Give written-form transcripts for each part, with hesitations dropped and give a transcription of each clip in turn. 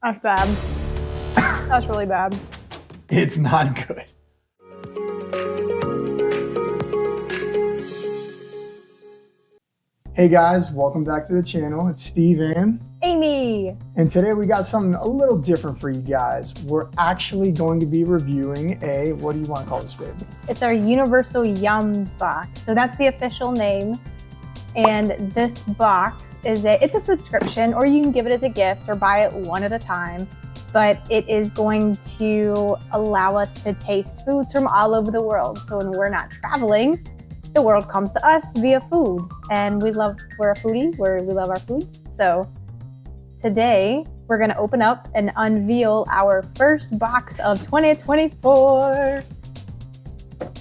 That's bad. That's really bad. It's not good. Hey guys, welcome back to the channel. It's Steve and Amy. And today we got something a little different for you guys. We're actually going to be reviewing a, what do you want to call this, baby? It's our Universal Yums box. So that's the official name. And this box is it's a subscription, or you can give it as a gift or buy it one at a time. But it is going to allow us to taste foods from all over the world. So when we're not traveling, the world comes to us via food. And we're a foodie, we love our foods. So today we're gonna open up and unveil our first box of 2024.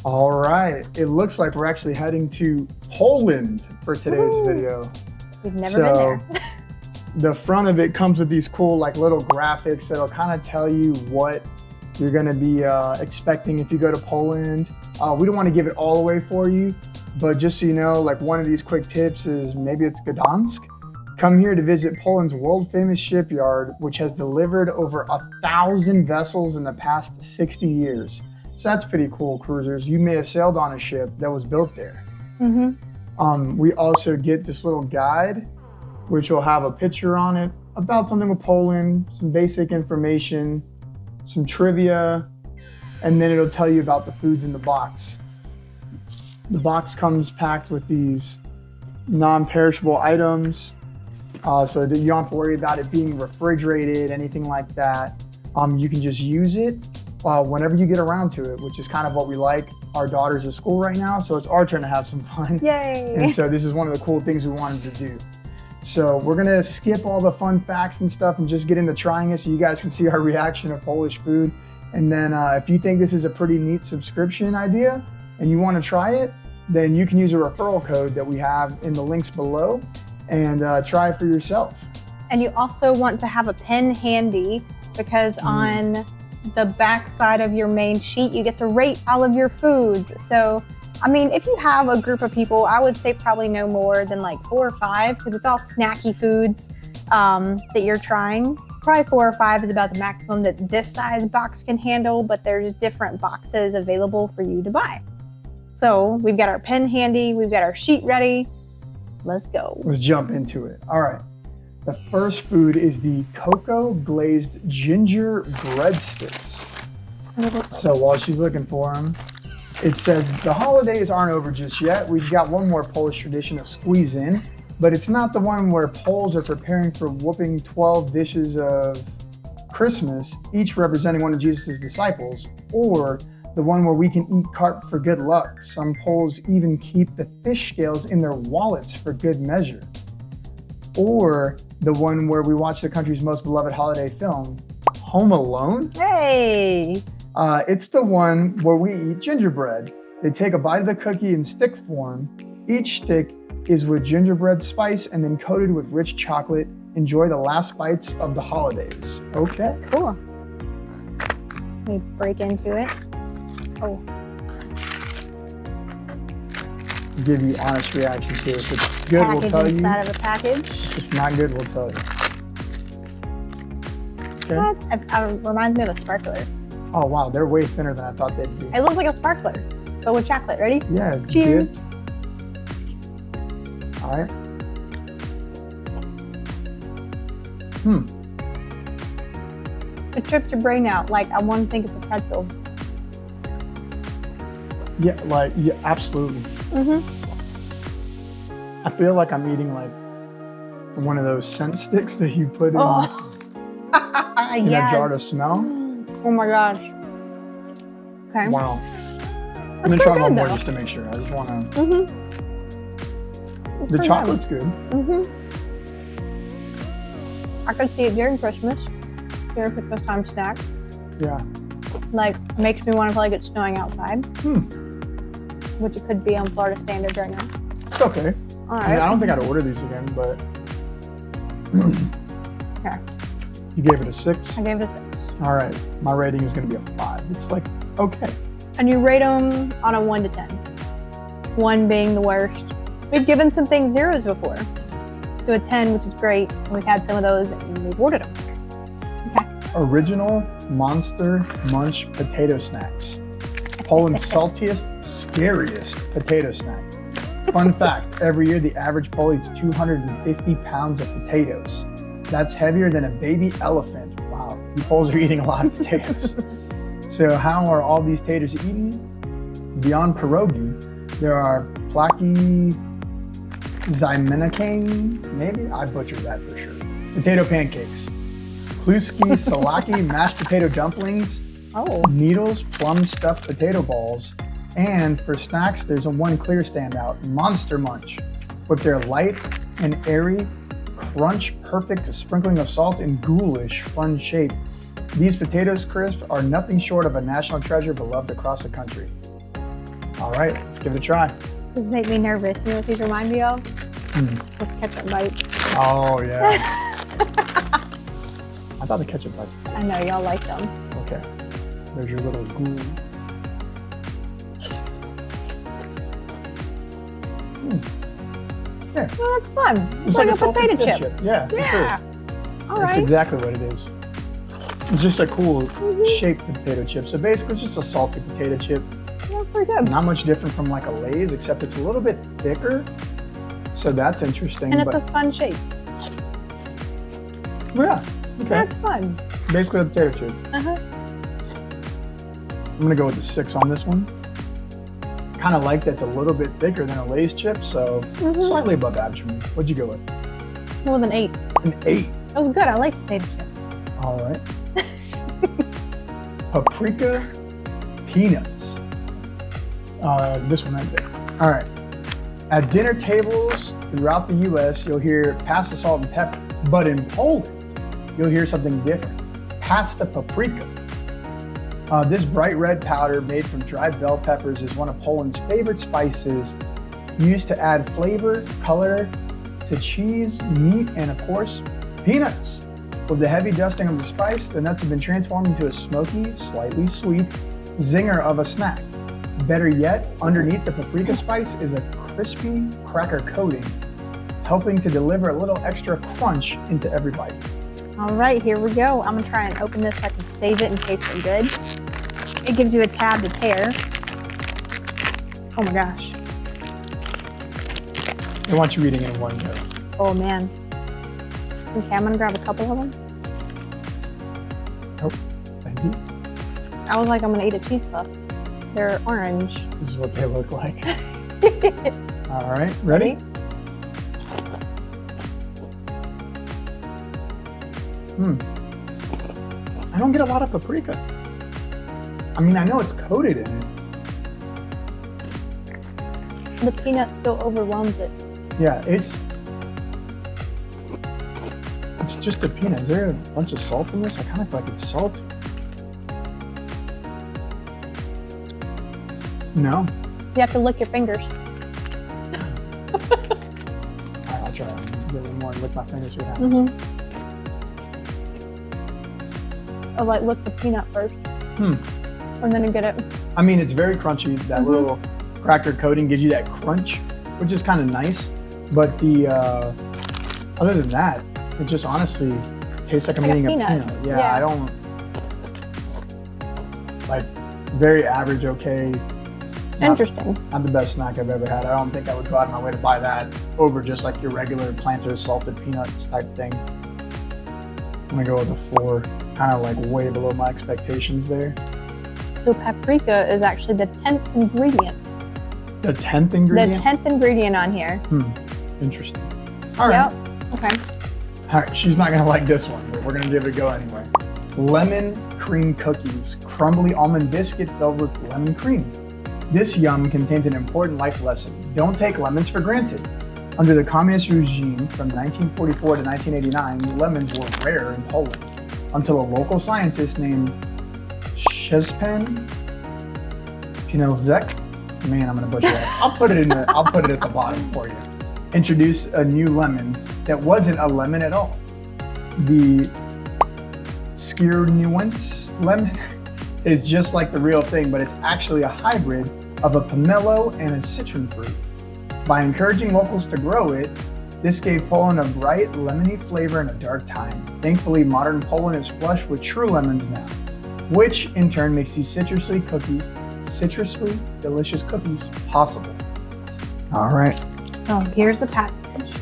All right, it looks like we're actually heading to Poland for today's video. We've never been there. The front of it comes with these cool like little graphics that'll kind of tell you what you're gonna be expecting if you go to Poland. We don't want to give it all away for you, but just so you know, like one of these quick tips is maybe it's Gdansk. Come here to visit Poland's world famous shipyard, which has delivered over 1,000 vessels in the past 60 years. So that's pretty cool, cruisers. You may have sailed on a ship that was built there. Mm-hmm. We also get this little guide, which will have a picture on it about something with Poland, some basic information, some trivia, and then it'll tell you about the foods in the box. The box comes packed with these non-perishable items, so that you don't have to worry about it being refrigerated, anything like that. You can just use it whenever you get around to it, which is kind of what we like. Our daughter's at school right now, so it's our turn to have some fun. Yay! And so this is one of the cool things we wanted to do. So we're gonna skip all the fun facts and stuff and just get into trying it so you guys can see our reaction to Polish food. And then if you think this is a pretty neat subscription idea and you wanna try it, then you can use a referral code that we have in the links below and try it for yourself. And you also want to have a pen handy because on the back side of your main sheet, you get to rate all of your foods. So, I mean, if you have a group of people, I would say probably no more than like 4 or 5, because it's all snacky foods that you're trying. Probably 4 or 5 is about the maximum that this size box can handle, but there's different boxes available for you to buy. So we've got our pen handy, we've got our sheet ready. Let's go. Let's jump into it. All right. The first food is the cocoa glazed ginger breadsticks. So while she's looking for them, it says the holidays aren't over just yet. We've got one more Polish tradition to squeeze in, but it's not the one where Poles are preparing for whooping 12 dishes of Christmas, each representing one of Jesus' disciples, or the one where we can eat carp for good luck. Some Poles even keep the fish scales in their wallets for good measure. Or the one where we watch the country's most beloved holiday film, Home Alone. Hey! It's the one where we eat gingerbread. They take a bite of the cookie in stick form. Each stick is with gingerbread spice and then coated with rich chocolate. Enjoy the last bites of the holidays. Okay. Cool. Let me break into it. Oh. Give you honest reaction to it. If it's good, Package we'll tell you. inside of a package. If it's not good, we'll tell you. Okay. What? It reminds me of a sparkler. Oh wow, they're way thinner than I thought they'd be. It looks like a sparkler, but with chocolate. Ready? Yeah. Cheers. Good. All right. It tripped your brain out. Like, I want to think it's a pretzel. Yeah, absolutely. I feel like I'm eating like one of those scent sticks that you put in, in a jar to smell. Oh my gosh. Okay. Wow. I'm gonna try one more just to make sure. I just want to. The chocolate's good. I could see it during Christmas. During Christmas time snack. Yeah. Like, makes me want to feel like it's snowing outside. Which it could be on Florida standards right now. It's okay. All right. I mean, I don't think I'd order these again, but. Okay. You gave it a 6? I gave it a 6. All right. My rating is going to be a 5. It's like, okay. And you rate them on a 1 to 10. 1 being the worst. We've given some things 0s before. So a 10, which is great. And we've had some of those and we've ordered them. Original Monster Munch potato snacks. Poland's saltiest, scariest potato snack. Fun fact, every year the average Pole eats 250 pounds of potatoes. That's heavier than a baby elephant. Wow, you Poles are eating a lot of potatoes. So how are all these taters eaten? Beyond pierogi, there are plaki zymenakane, maybe? I butchered that for sure. Potato pancakes. Kluski salaki mashed potato dumplings. Oh. Needles, plum stuffed potato balls. And for snacks, there's one clear standout, Monster Munch. With their light and airy, crunch perfect sprinkling of salt and ghoulish fun shape. These potatoes crisps are nothing short of a national treasure beloved across the country. All right, let's give it a try. This make me nervous. You know what these remind me of? Those ketchup bites. Oh, yeah. I thought the ketchup bites. I know, y'all like them. Okay, there's your little ghoul. Yeah. Well, that's fun. It's like a potato chip. Yeah. Yeah. All right. That's exactly what it is. It's just a cool shaped potato chip. So basically, it's just a salty potato chip. Yeah, pretty good. Not much different from like a Lay's, except it's a little bit thicker. So that's interesting. And it's a fun shape. Yeah. Okay. That's fun. Basically a potato chip. Uh-huh. I'm gonna go with the 6 on this one. Kind of like that's a little bit thicker than a Lay's chip, so slightly above average for me. What'd you go with? More than 8. An 8. That was good. I like potato chips. All right. Paprika peanuts. This one right there. All right. At dinner tables throughout the U.S., you'll hear pass the salt and pepper, but in Poland, you'll hear something different. Pass the paprika. This bright red powder made from dried bell peppers is one of Poland's favorite spices, used to add flavor, color to cheese, meat, and of course, peanuts. With the heavy dusting of the spice, the nuts have been transformed into a smoky, slightly sweet zinger of a snack. Better yet, underneath the paprika spice is a crispy cracker coating, helping to deliver a little extra crunch into every bite. All right, here we go. I'm gonna try and open this so I can save it in case they're good. It gives you a tab to tear. Oh my gosh. They want you eating it in one go. Oh man. Okay, I'm gonna grab a couple of them. Oh, thank you. I was like, I'm gonna eat a cheese puff. They're orange. This is what they look like. All right, ready? I don't get a lot of paprika. I mean, I know it's coated in it. The peanut still overwhelms it. Yeah, it's just a peanut. Is there a bunch of salt in this? I kind of feel like it's salty. No. You have to lick your fingers. I'll try it. Give it a little more and lick my fingers, see what happens. Or like lick the peanut first. And then you get it. I mean, it's very crunchy. That little cracker coating gives you that crunch, which is kind of nice. But the other than that, it just honestly tastes like I'm eating a peanut. Yeah, I don't like very average, okay. Interesting. Not the best snack I've ever had. I don't think I would go out of my way to buy that over just like your regular Planters salted peanuts type thing. I'm gonna go with a 4, kind of like way below my expectations there. So paprika is actually the 10th ingredient. The 10th ingredient? The 10th ingredient on here. Interesting. All right. Yep. Okay. All right, she's not gonna like this one, but we're gonna give it a go anyway. Lemon cream cookies, crumbly almond biscuit filled with lemon cream. This yum contains an important life lesson. Don't take lemons for granted. Under the communist regime from 1944 to 1989, lemons were rare in Poland until a local scientist named Szczepan Pinelzek, man, I'm gonna butcher that. I'll put it at the bottom for you. Introduced a new lemon that wasn't a lemon at all. The Skiernuance lemon is just like the real thing, but it's actually a hybrid of a pomelo and a citron fruit. By encouraging locals to grow it, This gave Poland a bright, lemony flavor in a dark time. Thankfully, modern Poland is flush with true lemons now, which in turn makes these citrusly delicious cookies possible. All right. So here's the package.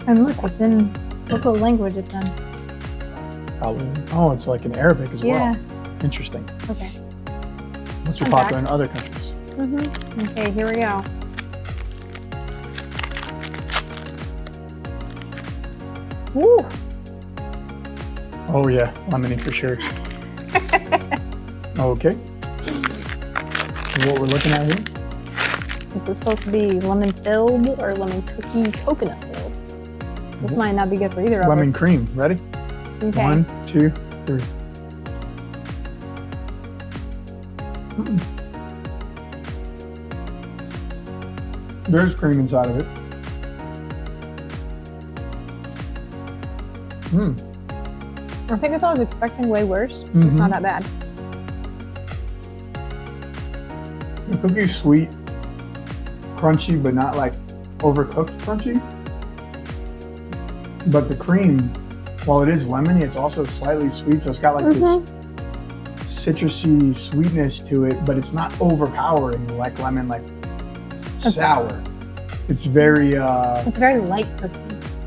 And look, it's in local language it's in. Probably. Oh, it's like in Arabic as Yeah. well. Interesting. Okay. Must be popular in other countries. Okay, here we go. Woo! Oh yeah, lemony for sure. Okay. So what we're looking at here? Is this supposed to be lemon filled or lemon cookie coconut filled? This might not be good for either of us. Lemon cream. Ready? Okay. 1, 2, 3. There's cream inside of it. I think I was expecting way worse. It's not that bad. The cookie's sweet, crunchy, but not like overcooked crunchy. But the cream, while it is lemony, it's also slightly sweet, so it's got like this citrusy sweetness to it, but it's not overpowering like lemon, like sour. It's very It's a very light cookie.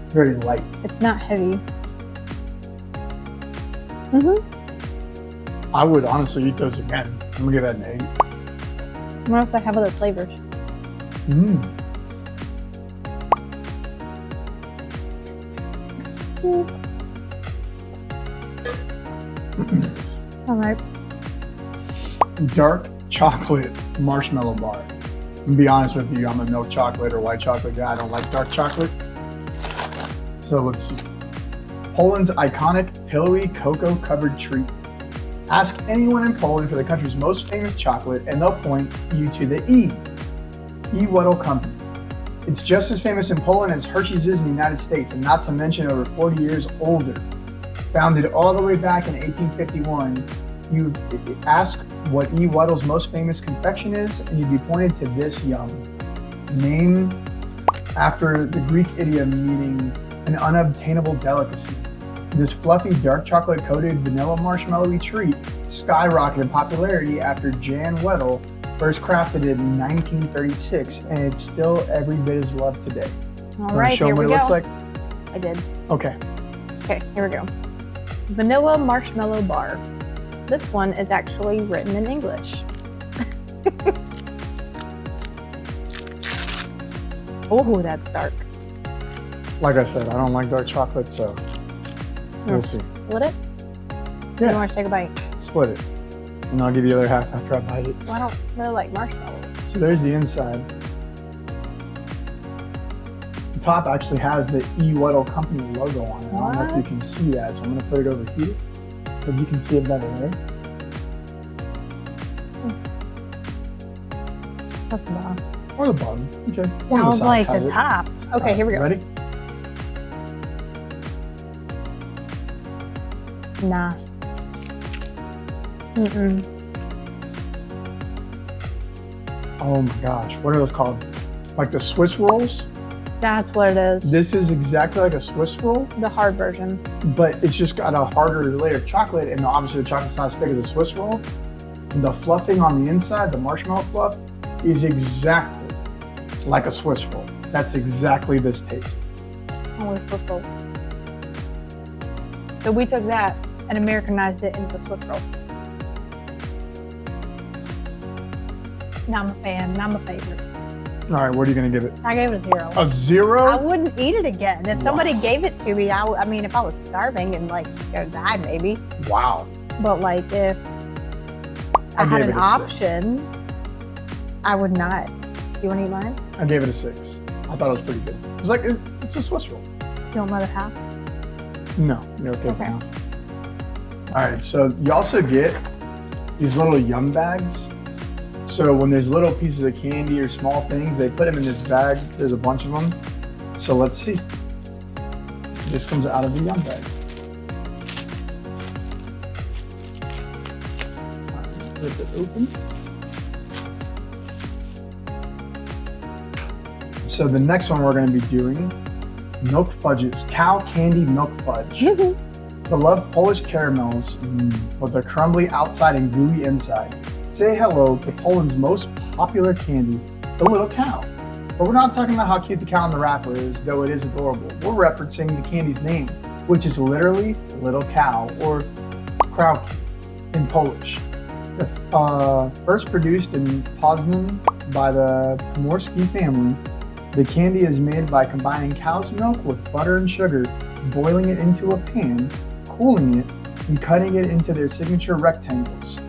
very light. It's not heavy. I would honestly eat those again. I'm gonna give that an 8. I wonder if they have other flavors. All right. Dark chocolate marshmallow bar. To be honest with you, I'm a milk chocolate or white chocolate guy. I don't like dark chocolate. So let's see. Poland's iconic pillowy cocoa covered treat. Ask anyone in Poland for the country's most famous chocolate and they'll point you to the E-Weddle Company. It's just as famous in Poland as Hershey's is in the United States, and not to mention over 40 years older. Founded all the way back in 1851, you ask what E-Weddle's most famous confection is, and you'd be pointed to this yum. Named after the Greek idiom meaning an unobtainable delicacy. This fluffy, dark chocolate-coated vanilla marshmallowy treat skyrocketed in popularity after Jan Weddle first crafted it in 1936, and it's still every bit as loved today. All right, show here them we what go. it looks like? I did. Okay. Okay, here we go. Vanilla marshmallow bar. This one is actually written in English. Oh, that's dark. Like I said, I don't like dark chocolate, so we'll see. Split it? Yeah. You want to take a bite? Split it. And I'll give you the other half after I bite it. Well, I don't really like marshmallows. So there's the inside. The top actually has the E-Weddle Company logo on it. I don't know if you can see that, so I'm going to put it over here. So you can see it better there. That's the bottom. Or the bottom. Okay. I was like the top. Okay, here we go. Ready? Nah. Oh my gosh. What are those called? Like the Swiss rolls? That's what it is. This is exactly like a Swiss roll, The hard version. but it's just got a harder layer of chocolate, and obviously the chocolate's not as thick as a Swiss roll. And the fluffing on the inside, the marshmallow fluff, is exactly like a Swiss roll. That's exactly this taste. Only Swiss rolls. So we took that and Americanized it into the Swiss roll. Now I'm a fan. Now I'm a favorite. All right, what are you gonna give it? I gave it a 0. A 0? I wouldn't eat it again. If somebody gave it to me, I mean, if I was starving and like gonna die, maybe. Wow. But like if I had gave an it a 6. option, I would not. You want to eat mine? I gave it a 6. I thought it was pretty good. It was like, it's a Swiss roll. You want another half? No, you're okay for Okay. now. All right, so you also get these little yum bags. So when there's little pieces of candy or small things, they put them in this bag. There's a bunch of them. So let's see. This comes out of the yum bag. Rip it open. So the next one we're going to be doing Milk fudges, cow candy milk fudge. Beloved Polish caramels with a crumbly outside and gooey inside. Say hello to Poland's most popular candy, the little cow. But we're not talking about how cute the cow in the wrapper is, though it is adorable. We're referencing the candy's name, which is literally little cow, or Krajewski in Polish. First produced in Poznan by the Pomorski family, the candy is made by combining cow's milk with butter and sugar, boiling it into a pan, cooling it, and cutting it into their signature rectangles.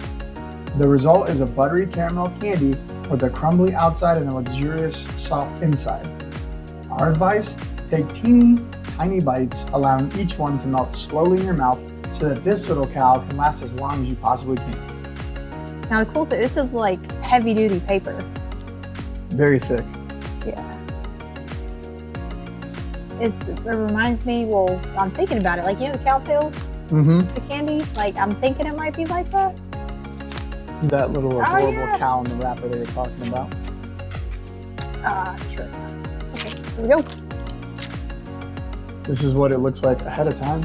The result is a buttery caramel candy with a crumbly outside and a luxurious soft inside. Our advice, take teeny tiny bites, allowing each one to melt slowly in your mouth so that this little cow can last as long as you possibly can. Now the cool thing, this is like heavy duty paper. Very thick. Yeah. It reminds me, well, I'm thinking about it, like, you know the cow tails? The candy? Like, I'm thinking it might be like that. That little adorable cow in the wrapper they were talking about. Sure. Okay, here we go. This is what it looks like ahead of time.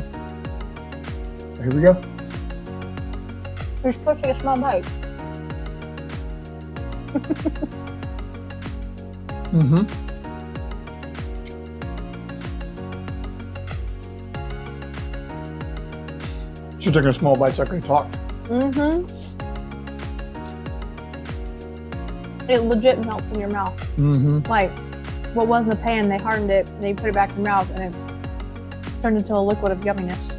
Here we go. You're supposed to take a small bite. Should take a small bite so I can talk. It legit melts in your mouth. Like, what was in the pan, they hardened it, and they put it back in your mouth, and it turned into a liquid of yumminess.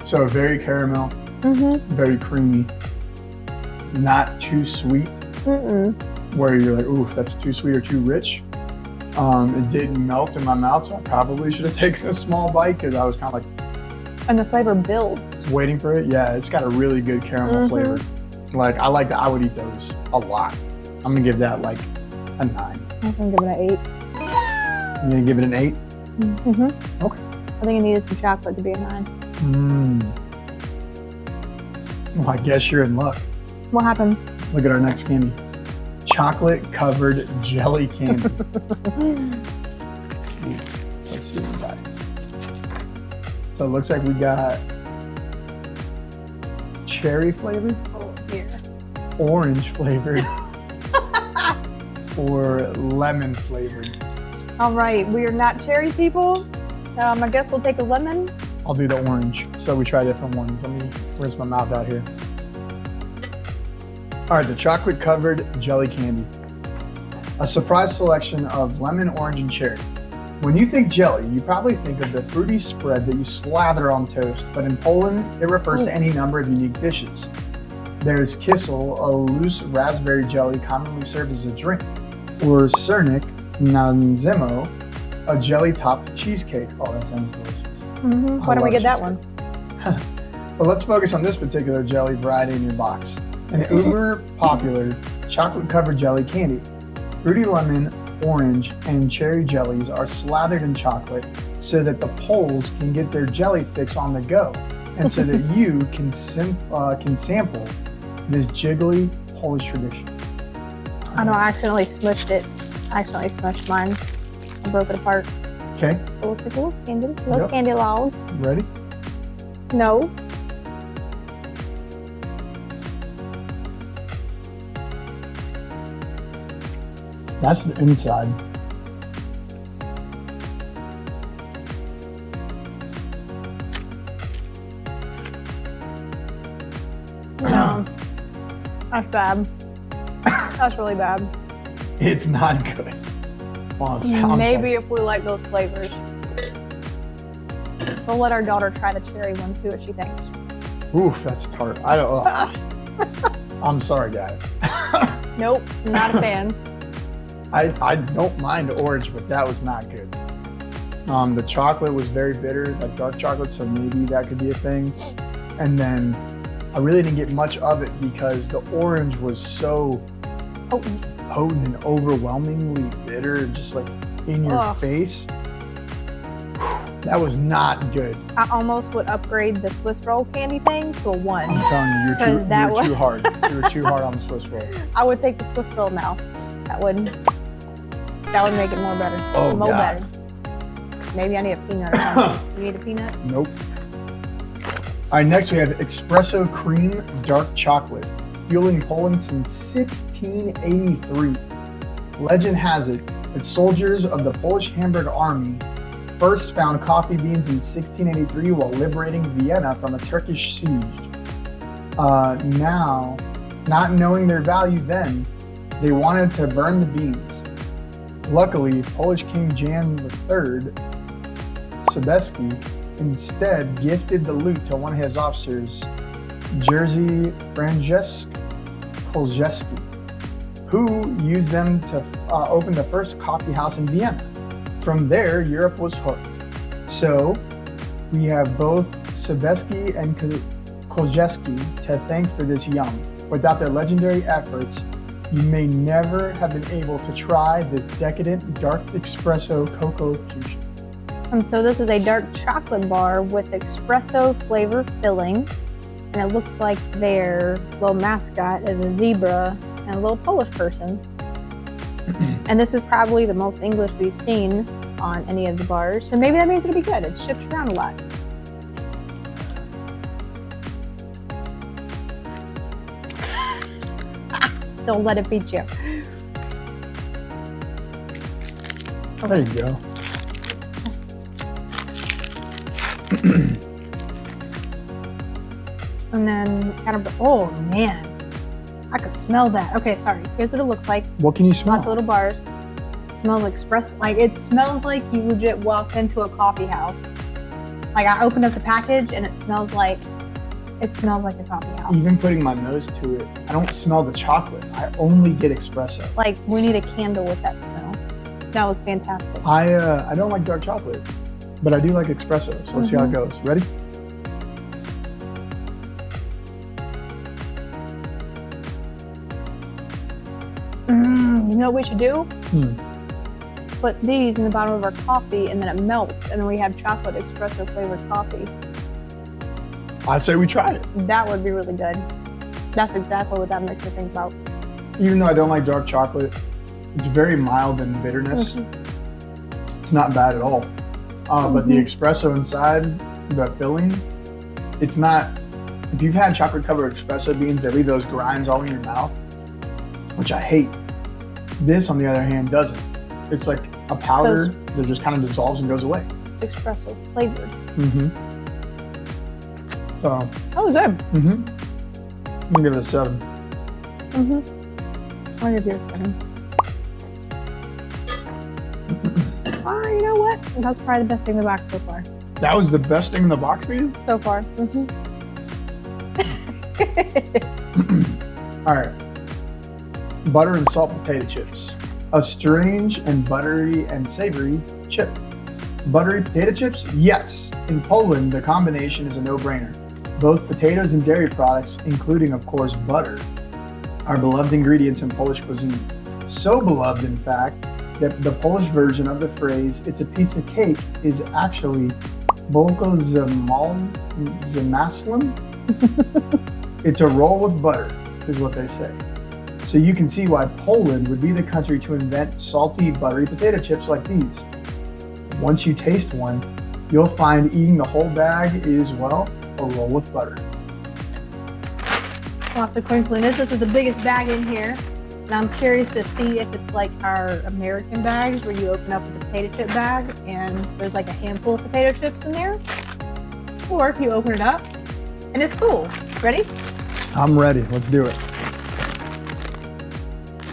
So very caramel, very creamy, not too sweet, where you're like, ooh, that's too sweet or too rich. It didn't melt in my mouth, so I probably should have taken a small bite because I was kind of like... And the flavor builds. Waiting for it? Yeah, it's got a really good caramel flavor. Like, I would eat those a lot. I'm gonna give that like a 9. I'm gonna give it an 8. You're gonna give it an 8? Okay. I think I needed some chocolate to be a 9. Well, I guess you're in luck. What happened? Look at our next candy. Chocolate covered jelly candy. Let's see what we got. So it looks like we got cherry flavored, orange flavored, or lemon flavored. All right, we are not cherry people. I guess we'll take a lemon. I'll do the orange. So we try different ones. Let me rinse my mouth out here. All right, the chocolate covered jelly candy. A surprise selection of lemon, orange, and cherry. When you think jelly, you probably think of the fruity spread that you slather on toast, but in Poland, it refers to any number of unique dishes. There's kissel, a loose raspberry jelly commonly served as a drink, or sernik na zimo, a jelly-topped cheesecake. Oh, that sounds delicious. Why don't we get that one? But let's focus on this particular jelly variety in your box. An uber popular chocolate-covered jelly candy. Fruity lemon, orange, and cherry jellies are slathered in chocolate so that the Poles can get their jelly fix on the go, and so that you can sample this jiggly Polish tradition. I know, I accidentally smushed it. I accidentally smushed mine. I broke it apart. Okay. So we'll take a little candy log. Ready? No. That's the inside. No. That's bad. That's really bad. It's not good. Well, maybe if we like those flavors. We'll let our daughter try the cherry one, see what she thinks. Oof, that's tart. I'm sorry, guys. Nope, not a fan. I don't mind orange, but that was not good. The chocolate was very bitter, like dark chocolate, so maybe that could be a thing. And then I really didn't get much of it because the orange was so potent and overwhelmingly bitter, just like in your face. That was not good. I almost would upgrade the Swiss roll candy thing to a 1. I'm telling you, you're too hard. You were too hard on the Swiss roll. I would take the Swiss roll now. That would make it more better. Oh, more God. better. Maybe I need a peanut or something. You need a peanut? Nope. All right, next we have espresso cream dark chocolate, fueling Poland since 1683. Legend has it that soldiers of the Polish Hamburg Army first found coffee beans in 1683 while liberating Vienna from a Turkish siege. Now, not knowing their value then, they wanted to burn the beans. Luckily, Polish King Jan III Sobieski instead gifted the loot to one of his officers, Jerzy Krajewski, who used them to open the first coffee house in Vienna. From there, Europe was hooked. So we have both Sobieski and Krajewski to thank for this yum. Without their legendary efforts, you may never have been able to try this decadent dark espresso cocoa fusion. And so this is a dark chocolate bar with espresso flavor filling. And it looks like their little mascot is a zebra and a little Polish person. And this is probably the most English we've seen on any of the bars. So maybe that means it'll be good. It's shipped around a lot. Don't let it beat you. There you go. And then, oh man, I could smell that. Okay, sorry. Here's what it looks like. What can you smell? Lots of little bars. It smells like espresso. Like it smells like you legit walked into a coffee house. Like I opened up the package and it smells like a coffee house. Even putting my nose to it, I don't smell the chocolate. I only get espresso. Like we need a candle with that smell. That was fantastic. I don't like dark chocolate, but I do like espresso. So let's see how it goes. Ready? You know what we should do? Put these in the bottom of our coffee and then it melts and then we have chocolate espresso flavored coffee. I say we try it. That would be really good. That's exactly what that makes me think about. Even though I don't like dark chocolate, it's very mild in bitterness. It's not bad at all. But the espresso inside, the filling, it's not, if you've had chocolate covered espresso beans, they leave those grinds all in your mouth, which I hate. This, on the other hand, doesn't. It's like a powder that just kind of dissolves and goes away. It's espresso flavored. So. That was good. I'm gonna give it a 7. I'll give you a 7. You know what? That's probably the best thing in the box so far. That was the best thing in the box for you? So far. All right. Butter and salt potato chips. A strange and buttery and savory chip. Buttery potato chips? Yes. In Poland, the combination is a no-brainer. Both potatoes and dairy products, including, of course, butter, are beloved ingredients in Polish cuisine. So beloved, in fact, that the Polish version of the phrase, it's a piece of cake, is actually Bolko z masłem. It's a roll with butter, is what they say. So you can see why Poland would be the country to invent salty, buttery potato chips like these. Once you taste one, you'll find eating the whole bag is, well, a roll with butter. Lots of crinkliness. This is the biggest bag in here. And I'm curious to see if it's like our American bags where you open up the potato chip bag and there's like a handful of potato chips in there. Or if you open it up and it's full. Ready? I'm ready. Let's do it.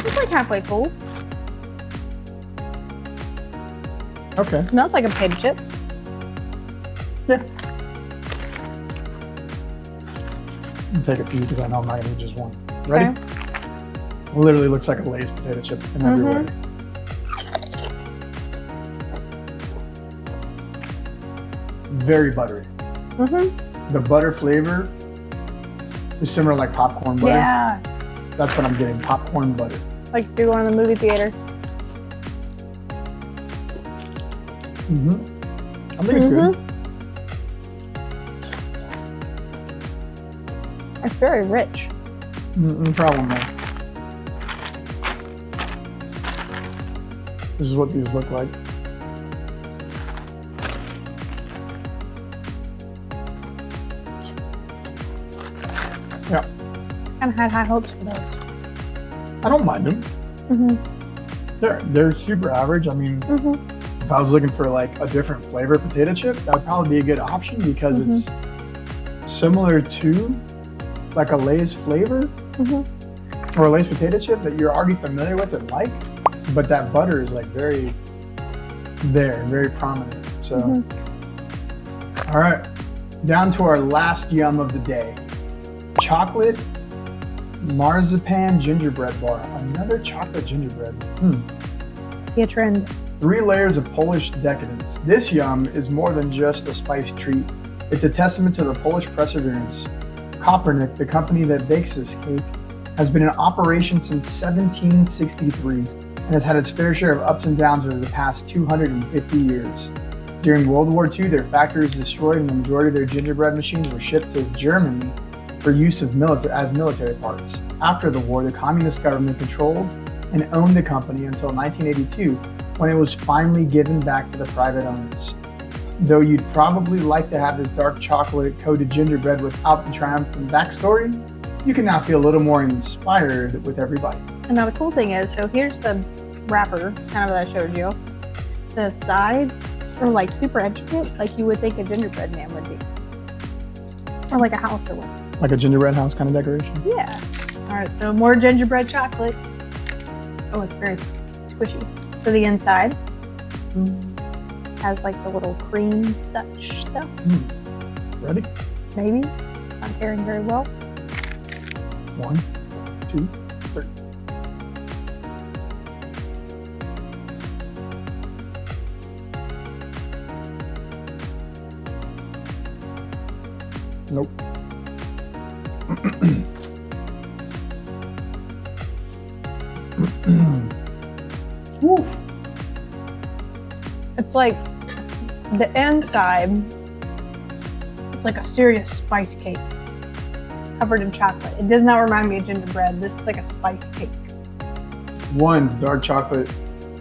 It's like halfway full. Okay. It smells like a potato chip. Yeah. I'll take a few because I know I'm not going to eat just one. Ready? Okay. Literally looks like a Lay's potato chip in every way. Very buttery. The butter flavor is similar like popcorn butter. Yeah. That's what I'm getting, popcorn butter. Like if you're going to the movie theater. I think it's good. It's very rich. No problem there. This is what these look like. Yeah. Kind of had high hopes for those. I don't mind them. They're super average. I mean, if I was looking for like a different flavor potato chip, that would probably be a good option because it's similar to like a Lay's flavor or a Lay's potato chip that you're already familiar with and like, but that butter is like very prominent. So, all right, down to our last yum of the day. Chocolate marzipan gingerbread bar. Another chocolate gingerbread. See a trend. 3 layers of Polish decadence. This yum is more than just a spiced treat. It's a testament to the Polish perseverance. Kopernik, the company that bakes this cake, has been in operation since 1763 and has had its fair share of ups and downs over the past 250 years. During World War II, their factory was destroyed and the majority of their gingerbread machines were shipped to Germany for use as military parts. After the war, the communist government controlled and owned the company until 1982, when it was finally given back to the private owners. Though you'd probably like to have this dark chocolate coated gingerbread without the triumphant backstory, you can now feel a little more inspired with every bite. And now the cool thing is, so here's the wrapper, kind of that I showed you. The sides are like super intricate, like you would think a gingerbread man would be. Or like a house or what. Like a gingerbread house kind of decoration? Yeah. All right, so more gingerbread chocolate. Oh, it's very squishy. So the inside has like the little cream such stuff. Ready? Maybe. Not tearing very well. 1, 2, 3. Nope. Woof. It's like the inside, it's like a serious spice cake covered in chocolate. It does not remind me of gingerbread. This is like a spice cake. One, dark chocolate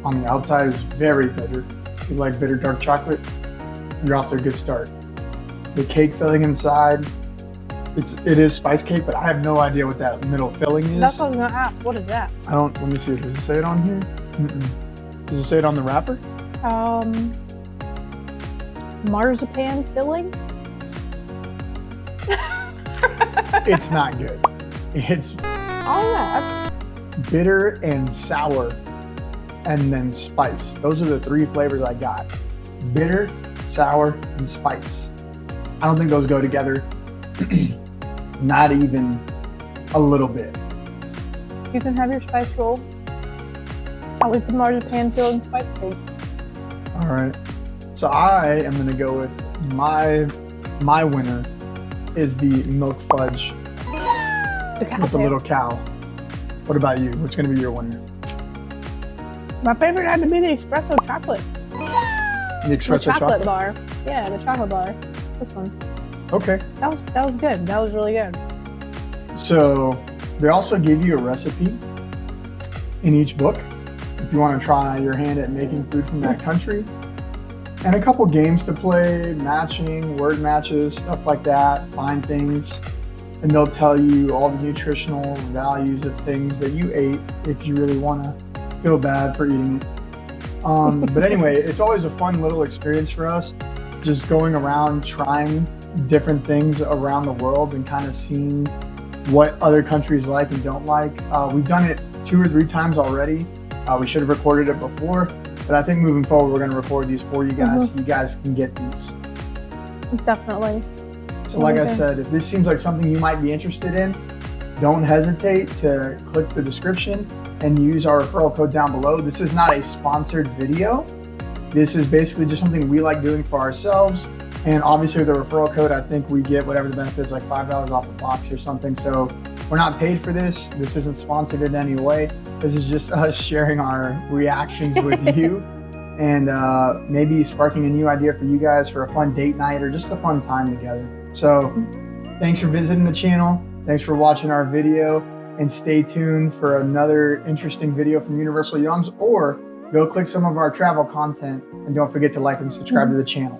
on the outside is very bitter. If you like bitter dark chocolate, you're off to a good start. The cake filling inside, it is spice cake, but I have no idea what that middle filling is. That's what I was gonna ask. What is that? Let me see. Does it say it on here? Does it say it on the wrapper? Marzipan filling? It's not good. It's bitter and sour and then spice. Those are the 3 flavors I got. Bitter, sour, and spice. I don't think those go together. Not even a little bit. You can have your spice roll. I like the marzipan filling spice cake. All right. So I am gonna go with my winner is the milk fudge with the little cow. What about you? What's gonna be your winner? My favorite had to be the espresso chocolate. The espresso chocolate bar. Yeah, the chocolate bar. This one. Okay. That was good. That was really good. So they also give you a recipe in each book if you want to try your hand at making food from that country, and a couple games to play, matching, word matches, stuff like that, find things, and they'll tell you all the nutritional values of things that you ate if you really want to feel bad for eating it. But anyway, it's always a fun little experience for us, just going around trying different things around the world and kind of seeing what other countries like and don't like. We've done it 2 or 3 times already. We should have recorded it before, but I think moving forward, we're going to record these for you guys. You guys can get these. Definitely. So like I said, if this seems like something you might be interested in, don't hesitate to click the description and use our referral code down below. This is not a sponsored video. This is basically just something we like doing for ourselves. And obviously with the referral code, I think we get whatever the benefit is, like $5 off a box or something. So we're not paid for this. This isn't sponsored in any way. This is just us sharing our reactions with you and maybe sparking a new idea for you guys for a fun date night or just a fun time together. So thanks for visiting the channel. Thanks for watching our video, and stay tuned for another interesting video from Universal Yums, or go click some of our travel content, and don't forget to like and subscribe to the channel.